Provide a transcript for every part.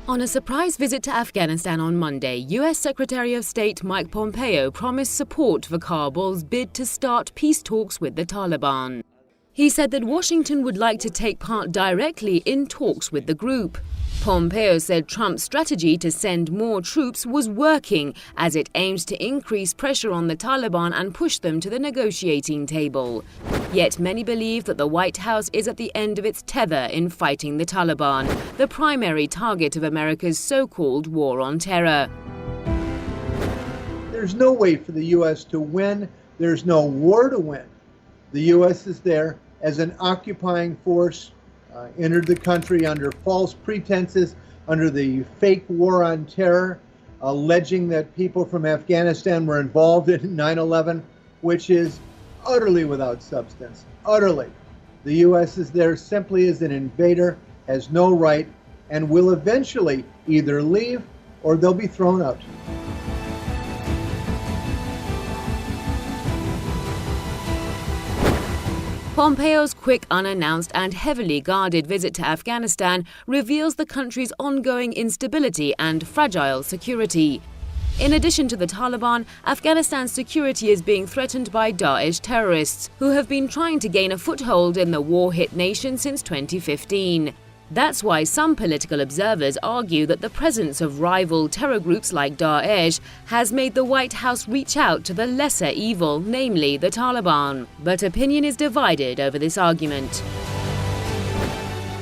On a surprise visit to Afghanistan on Monday, U.S. Secretary of State Mike Pompeo promised support for Kabul's bid to start peace talks with the Taliban. He said that Washington would like to take part directly in talks with the group. Pompeo said Trump's strategy to send more troops was working as it aims to increase pressure on the Taliban and push them to the negotiating table. Yet many believe that the White House is at the end of its tether in fighting the Taliban, the primary target of America's so-called war on terror. There's no way for the U.S. to win. There's no war to win. The U.S. is there as an occupying force, entered the country under false pretenses, under the fake war on terror, alleging that people from Afghanistan were involved in 9/11, which is utterly without substance, utterly. The U.S. is there simply as an invader, has no right, and will eventually either leave or they'll be thrown out. Pompeo's quick, unannounced and heavily guarded visit to Afghanistan reveals the country's ongoing instability and fragile security. In addition to the Taliban, Afghanistan's security is being threatened by Daesh terrorists, who have been trying to gain a foothold in the war-hit nation since 2015. That's why some political observers argue that the presence of rival terror groups like Daesh has made the White House reach out to the lesser evil, namely the Taliban. But opinion is divided over this argument.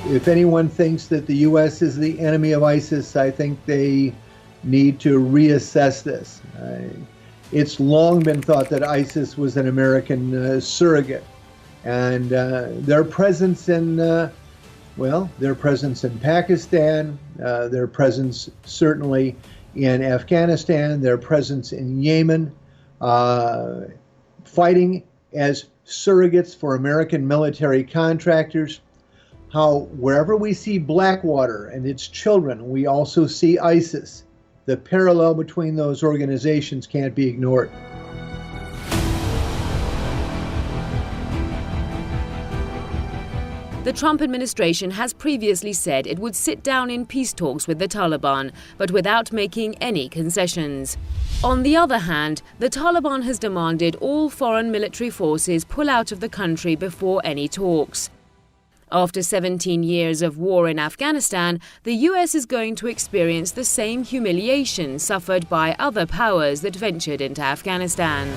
If anyone thinks that the U.S. is the enemy of ISIS, I think they need to reassess this. It's long been thought that ISIS was an American surrogate, and their presence in their presence in Pakistan, their presence certainly in Afghanistan, their presence in Yemen, fighting as surrogates for American military contractors. How wherever we see Blackwater and its children, we also see ISIS. The parallel between those organizations can't be ignored. The Trump administration has previously said it would sit down in peace talks with the Taliban, but without making any concessions. On the other hand, the Taliban has demanded all foreign military forces pull out of the country before any talks. After 17 years of war in Afghanistan, the U.S. is going to experience the same humiliation suffered by other powers that ventured into Afghanistan.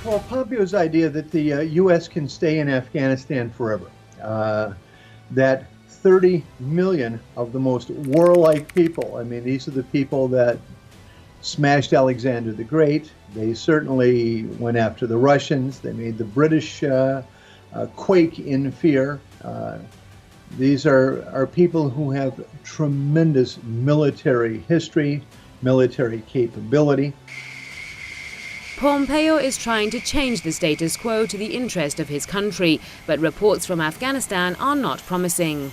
Well, Pompeo's idea that the U.S. can stay in Afghanistan forever, that 30 million of the most warlike people, I mean, these are the people that smashed Alexander the Great. They certainly went after the Russians. They made the British quake in fear. These are people who have tremendous military history, military capability. Pompeo is trying to change the status quo to the interest of his country, but reports from Afghanistan are not promising.